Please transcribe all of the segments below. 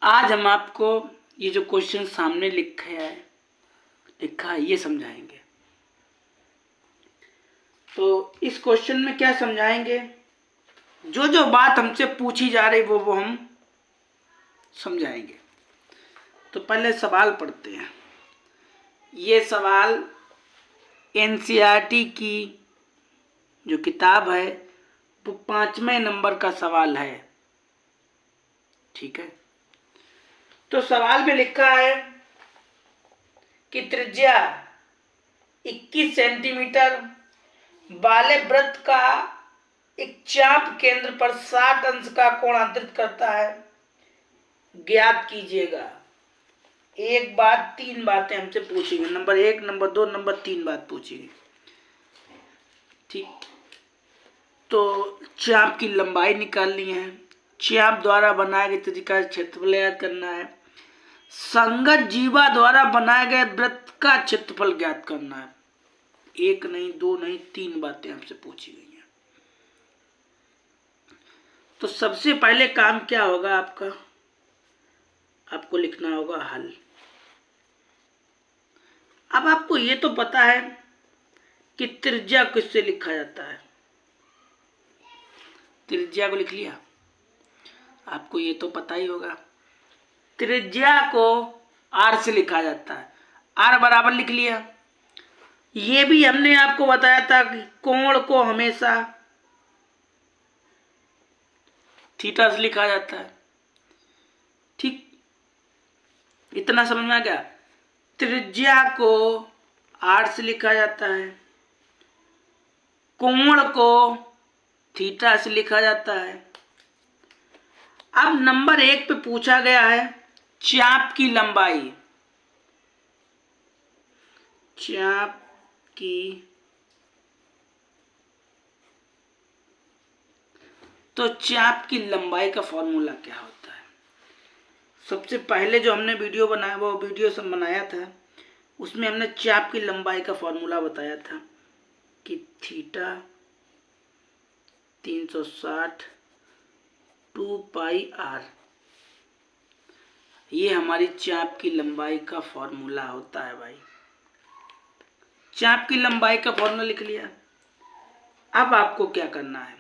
आज हम आपको ये जो क्वेश्चन सामने लिखा है ये समझाएंगे। तो इस क्वेश्चन में क्या समझाएंगे, जो जो बात हमसे पूछी जा रही वो हम समझाएंगे। तो पहले सवाल पढ़ते हैं। ये सवाल एनसीईआरटी की जो किताब है वो 5वें नंबर का सवाल है। ठीक है, तो सवाल में लिखा है कि त्रिज्या 21 सेंटीमीटर वाले वृत्त का एक चाप केंद्र पर 60 अंश का कोण अंतरित करता है, ज्ञात कीजिएगा। एक बात 3 बातें हमसे पूछेंगे, नंबर 1, नंबर 2, नंबर 3 बात पूछेंगे। ठीक, तो चाप की लंबाई निकालनी है, चाप द्वारा बनाए गए त्रिज्या का क्षेत्रफल ज्ञात करना है, संगत जीवा द्वारा बनाए गए वृत्त का क्षेत्रफल ज्ञात करना है। 1 नहीं, 2 नहीं, 3 बातें हमसे पूछी गई हैं। तो सबसे पहले काम क्या होगा आपका, आपको लिखना होगा हल। अब आपको ये तो पता है कि त्रिज्या किससे लिखा जाता है, त्रिज्या को लिख लिया। आपको ये तो पता ही होगा, त्रिज्या को r से लिखा जाता है, r बराबर लिख लिया। ये भी हमने आपको बताया था कि कोण को हमेशा थीटा से लिखा जाता है। ठीक, इतना समझ में आ गया। त्रिज्या को r से लिखा जाता है, कोण को थीटा से लिखा जाता है। अब नंबर 1 पे पूछा गया है चाप की लंबाई। चाप की, तो चाप की लंबाई का फॉर्मूला क्या होता है। सबसे पहले जो हमने वीडियो बनाया वो वीडियो सब बनाया था, उसमें हमने चाप की लंबाई का फॉर्मूला बताया था कि थीटा 360 2 पाई r, ये हमारी चाप की लंबाई का फॉर्मूला होता है भाई। चाप की लंबाई का फॉर्मूला लिख लिया। अब आपको क्या करना है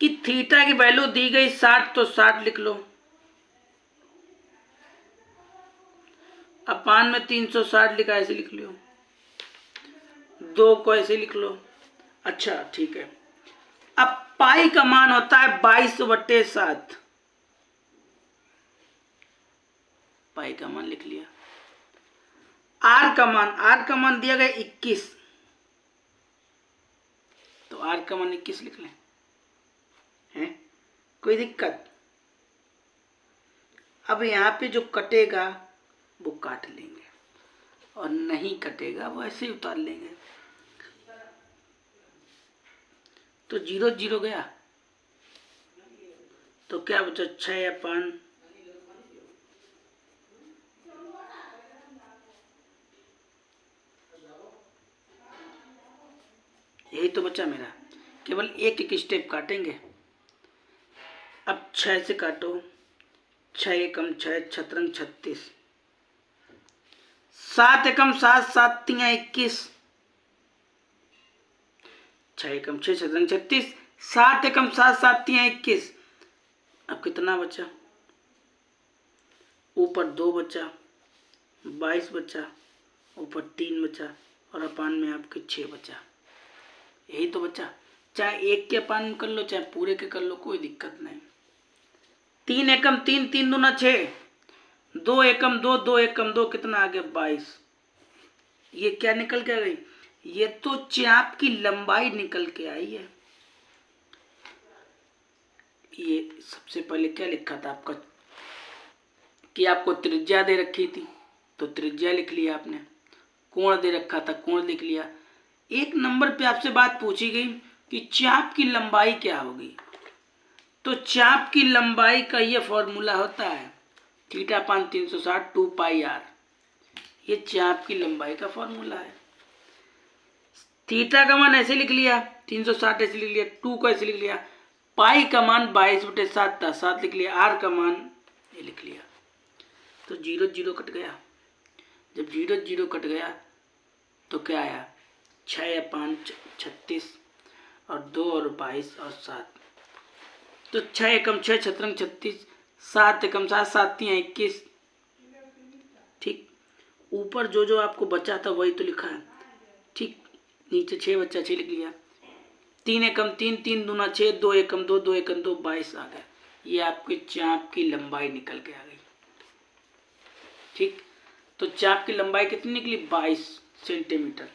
कि थीटा की वैल्यू दी गई 60, तो 60 लिख लो, अपान में 360 लिखा, ऐसे लिख लो, 2 को ऐसे लिख लो। अच्छा ठीक है, अब पाई का मान होता है 22/7, पाई का मान लिख लिया। आर का मान दिया गया 21, तो आर का मान 21 लिख लें। हैं, कोई दिक्कत? अब यहाँ पे जो कटेगा वो काट लेंगे और नहीं कटेगा वो ऐसे ही उतार लेंगे। तो 0 0 गया, तो क्या बचा 6 अपान, यही तो बचा मेरा। केवल एक एक स्टेप काटेंगे। अब 6 से काटो, 6 एकम 6, 6 36, 7 एकम 7, 7 3 21, 6 एकम 6, 6 36, 7 एकम 7, 7 3 21। अब कितना बचा, ऊपर 2 बचा, 22 बचा, ऊपर 3 बचा और अपान में आपके 6 बचा। यही तो बचा। चाहे एक के अपान कर लो चाहे पूरे के कर लो, कोई दिक्कत नहीं। 3 एकम 3, 3 दूना 6, 2 एकम 2, 2 एकम 2, कितना आ गया 22। ये क्या निकल के आ गई, ये तो चाप की लंबाई निकल के आई है। ये सबसे पहले क्या लिखा था आपका कि आपको त्रिज्या दे रखी थी, तो त्रिज्या लिख लिया आपने, कोण दे रखा था, कोण लिख लिया। एक नंबर पे आपसे बात पूछी गई कि चाप की लंबाई क्या होगी, तो चाप की लंबाई का ये फॉर्मूला होता है थीटा अपान 360 2 पाई r। ये चाप की लंबाई का फॉर्मूला है। थीटा का मान ऐसे लिख लिया, 360 ऐसे लिख लिया, 2 को ऐसे लिख लिया, पाई का मान 22/7 था, 7 लिख लिया। आर का मान ये लिख लिया। तो 0 0 कट गया। जब 0 0 कट गया तो क्या आया, 6 या 5 36 और 2 और 22 और 7। तो 6 एकम 6 छत्रंग 36, 7 एकम 7 7 3 21। ठीक, ऊपर जो जो आपको बचा था वही तो लिखा है। ठीक, नीचे 6 बच्चा 6 लिख लिया। 3 एकम 3 3 दूना 6, 2 एकम 2 2 एकम 2 22 आ गया। ये आपके चाप की लंबाई निकल के आ गई। ठीक, तो चाप की लंबाई कितनी निकली, 22 सेंटीमीटर।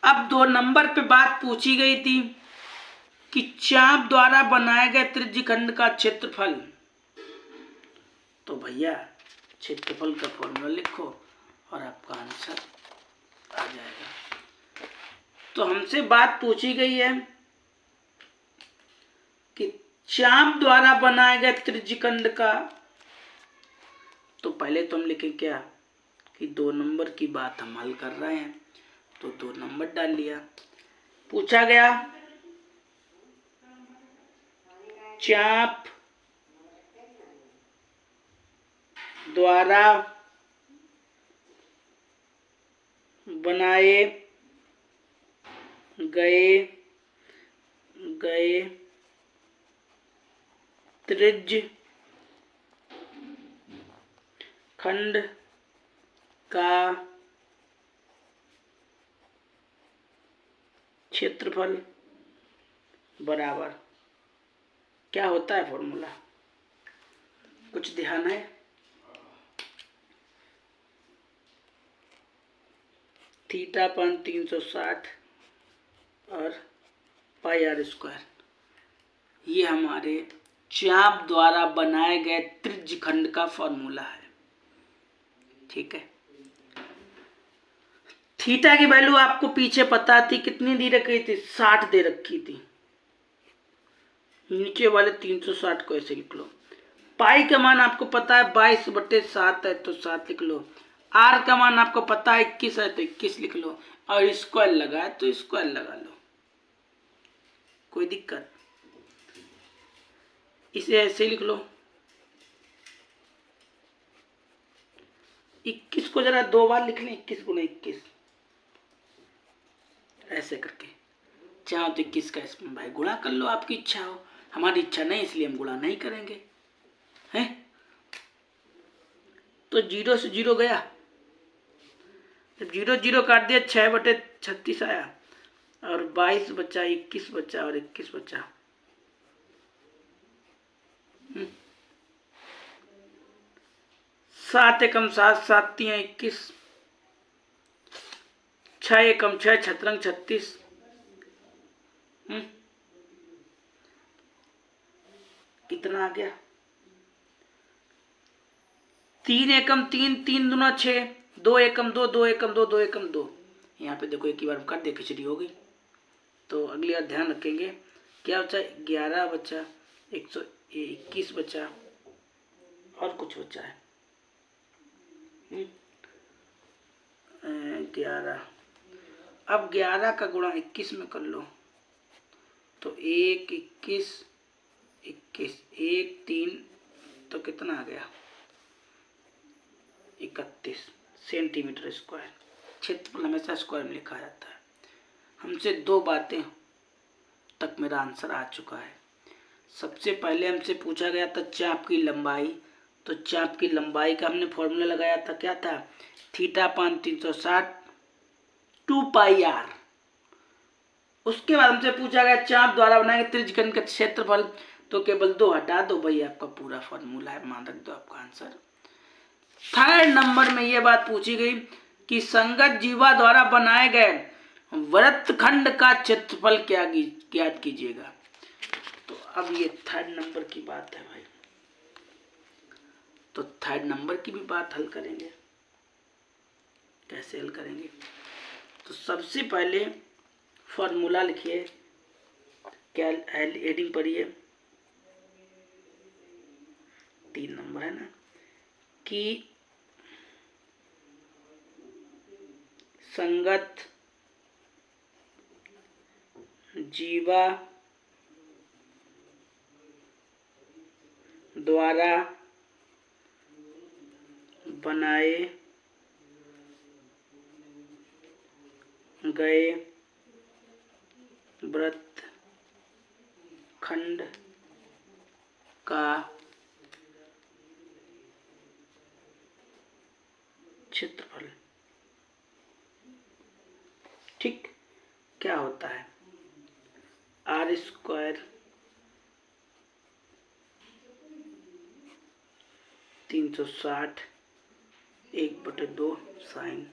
अब 2 नंबर पे बात पूछी गई थी कि चाप द्वारा बनाए गए त्रिज्यखंड का क्षेत्रफल। तो भैया क्षेत्रफल का फॉर्मूला लिखो और आपका आंसर आ जाएगा। तो हमसे बात पूछी गई है कि चाप द्वारा बनाए गए त्रिज्यखंड का, तो पहले तो हम लिखें क्या कि 2 नंबर की बात हम हल कर रहे हैं, तो 2 नंबर डाल लिया। पूछा गया चाप द्वारा बनाए गए त्रिज्य खंड का क्षेत्रफल बराबर, क्या होता है फॉर्मूला, कुछ ध्यान है? थीटा अपन 360 और पाई आर स्क्वायर, ये हमारे चाप द्वारा बनाए गए त्रिज्यखंड का फॉर्मूला है। ठीक है, थीटा की वैल्यू आपको पीछे पता थी, कितनी दी रखी थी, 60 दे रखी थी। नीचे वाले 360 को ऐसे लिख लो। पाई का मान आपको पता है 22/7 है, तो 7 लिख लो। आर का मान आपको पता है 21 है, तो 21 लिख लो। और स्क्वायर लगा है तो स्क्वायर लगा लो, कोई दिक्कत? इसे ऐसे लिख लो। 21 को जरा 2 बार लिख लें, 21 गुना 21 ऐसे करके। चाहो तो 21 का इसमें भाई गुणा कर लो, आपकी इच्छा हो। हमारी इच्छा नहीं, इसलिए हम गुणा नहीं करेंगे, हैं? तो 0 से 0 गया। जब 0 0 काट दिया 6/36 आया और 22 बचा, 21 बचा और 21 बचा। 7 एकम 7 7 3 21, 6 एकम 6 छत्रंग 36। कितना आ गया, 3 एकम 3 3 दूना 6, 2 एकम 2 2 एकम 2 2 एकम 2। यहाँ पे देखो एक ही बार हम कर दे, खिचड़ी हो गई। तो अगली बार ध्यान रखेंगे। क्या बचा, 11 बचा, 121 बचा और कुछ बचा है 11। अब 11 का गुणा 21 में कर लो, तो 1 21 21 1 3, तो कितना आ गया, 31 सेंटीमीटर स्क्वायर। क्षेत्रफल हमेशा स्क्वायर में लिखा जाता है। हमसे 2 बातें तक मेरा आंसर आ चुका है। सबसे पहले हमसे पूछा गया था चाप की लंबाई, तो चाप की लंबाई का हमने फॉर्मूला लगाया था, क्या था, थीटा पान 360 2 पाई आर। उसके बाद हमसे पूछा गया चाप द्वारा बनाए त्रिज्यखंड का क्षेत्रफल, तो केवल 2 हटा दो भाई, आपका पूरा फॉर्मूला है, मान रख दो आपका आंसर। 3rd नंबर में यह बात पूछी गई कि संगत जीवा द्वारा बनाए गए वृत्तखंड का क्षेत्रफल क्या ज्ञात कीजिएगा। तो अब ये 3rd नंबर की बात है भाई, तो 3rd नंबर की भी बात हल करेंगे। कैसे हल करेंगे, तो सबसे पहले फॉर्मूला लिखिए, क्या हेडिंग पढ़िए, 3 नंबर है ना, कि संगत जीवा द्वारा बनाए गए वृत्तखंड का क्षेत्रफल। ठीक, क्या होता है आर स्क्वायर 360 1/2 साइन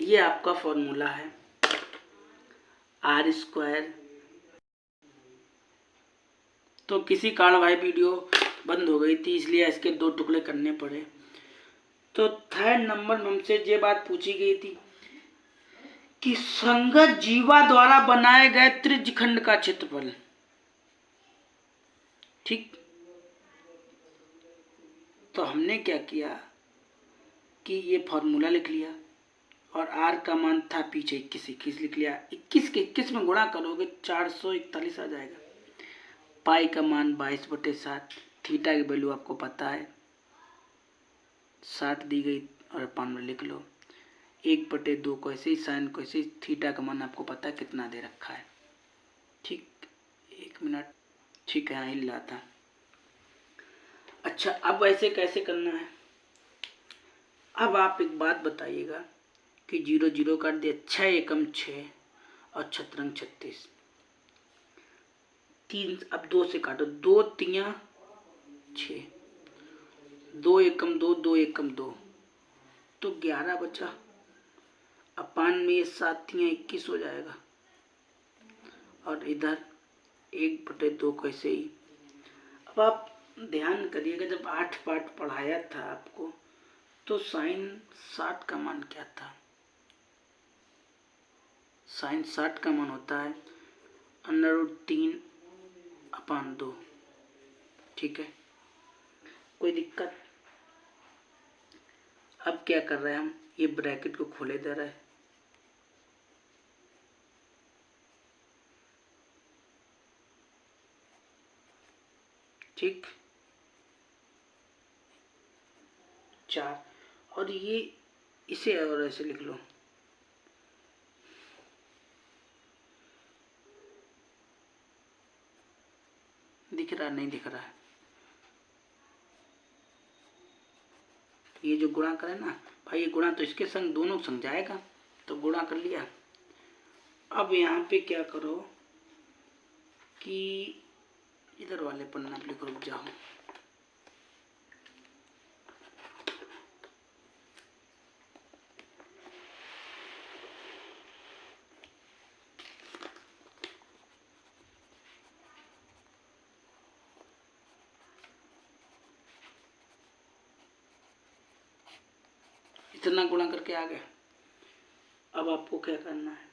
ये आपका फॉर्मूला है। आर स्क्वायर, तो किसी कारण भाई वीडियो बंद हो गई थी इसलिए इसके 2 टुकड़े करने पड़े। तो थर्ड नंबर में हमसे ये बात पूछी गई थी कि संगत जीवा द्वारा बनाए गए त्रिज्यखंड का क्षेत्रफल। ठीक, तो हमने क्या किया कि ये फॉर्मूला लिख लिया और आर का मान था पीछे 21 लिख लिया। 21 के 21 में गुणा करोगे 441 आ जाएगा। पाई का मान 22/7, थीटा की वैल्यू आपको पता है 60 दी गई और पान में लिख लो। 1/2 को ऐसे ही, साइन को ऐसे ही, थीटा का मान आपको पता है कितना दे रखा है। ठीक, 1 मिनट। ठीक है, हिल रहा था। अच्छा, अब ऐसे कैसे करना है? अब आप एक बात बताइएगा कि 0 0 काट दिया, 6 एकम 6 और 6 36, 3 अब 2 से काटो, 2 3 6, 2 एकम 2, 2 एकम 2, तो 11 बचा। अपान में ये 7 3 21 हो जाएगा और इधर 1/2 कैसे ही। अब आप ध्यान करिएगा, जब 8 पाठ पढ़ाया था आपको तो साइन 60 का मान क्या था? साइन 60 का मान होता है √3/2। ठीक है, कोई दिक्कत? अब क्या कर रहे हैं हम, ये ब्रैकेट को खोले दे रहे हैं। ठीक, 4 और ये इसे और ऐसे लिख लो। दिख रहा नहीं दिख रहा है? ये जो गुणा करें ना भाई, ये गुणा तो इसके संग दोनों संग जाएगा, तो गुणा कर लिया। अब यहाँ पे क्या करो कि इधर वाले पन्ना पे लिखो, रुक जाओ। इतना गुणा करके आ गए। अब आपको क्या करना है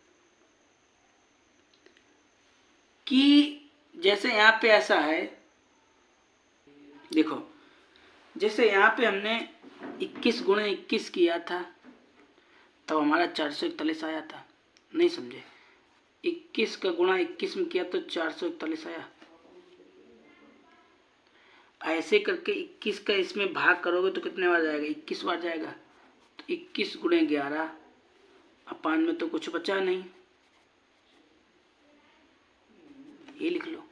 कि जैसे यहाँ पे ऐसा है, देखो जैसे यहाँ पे हमने 21 × 21 किया था तब हमारा 441 आया था, नहीं समझे? 21 का गुणा 21 में किया तो 441 आया। ऐसे करके 21 का इसमें भाग करोगे तो कितने बार जाएगा? 21 बार जाएगा। तो 21 × 11 अपान में तो कुछ बचा नहीं, ये लिख लो।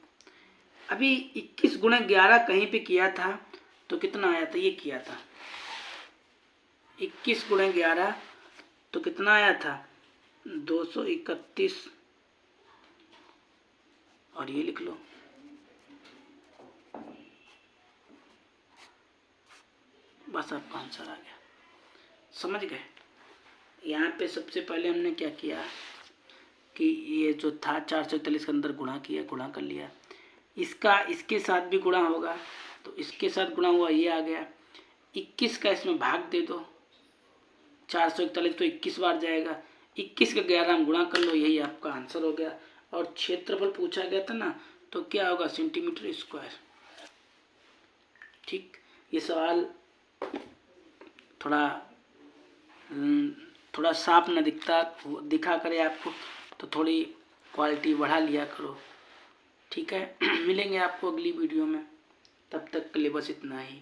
अभी 21 × 11 कहीं पे किया था तो कितना आया था? ये किया था 21 × 11 तो कितना आया था? 231 और ये लिख लो। बस आपका आंसर आ गया, समझ गए? यहाँ पे सबसे पहले हमने क्या किया कि ये जो था 441 के अंदर गुणा किया, गुणा कर लिया। इसका इसके साथ भी गुणा होगा तो इसके साथ गुणा हुआ, ये आ गया। 21 का इसमें भाग दे दो, 441 तो 21 बार जाएगा। 21 का 11 हम गुणा कर लो, यही आपका आंसर हो गया। और क्षेत्रफल पूछा गया था ना, तो क्या होगा? Centimetre square. ठीक, ये सवाल थोड़ा साफ न दिखा करे आपको तो थोड़ी क्वालिटी बढ़ा लिया करो, ठीक है। मिलेंगे आपको अगली वीडियो में, तब तक के लिए बस इतना ही।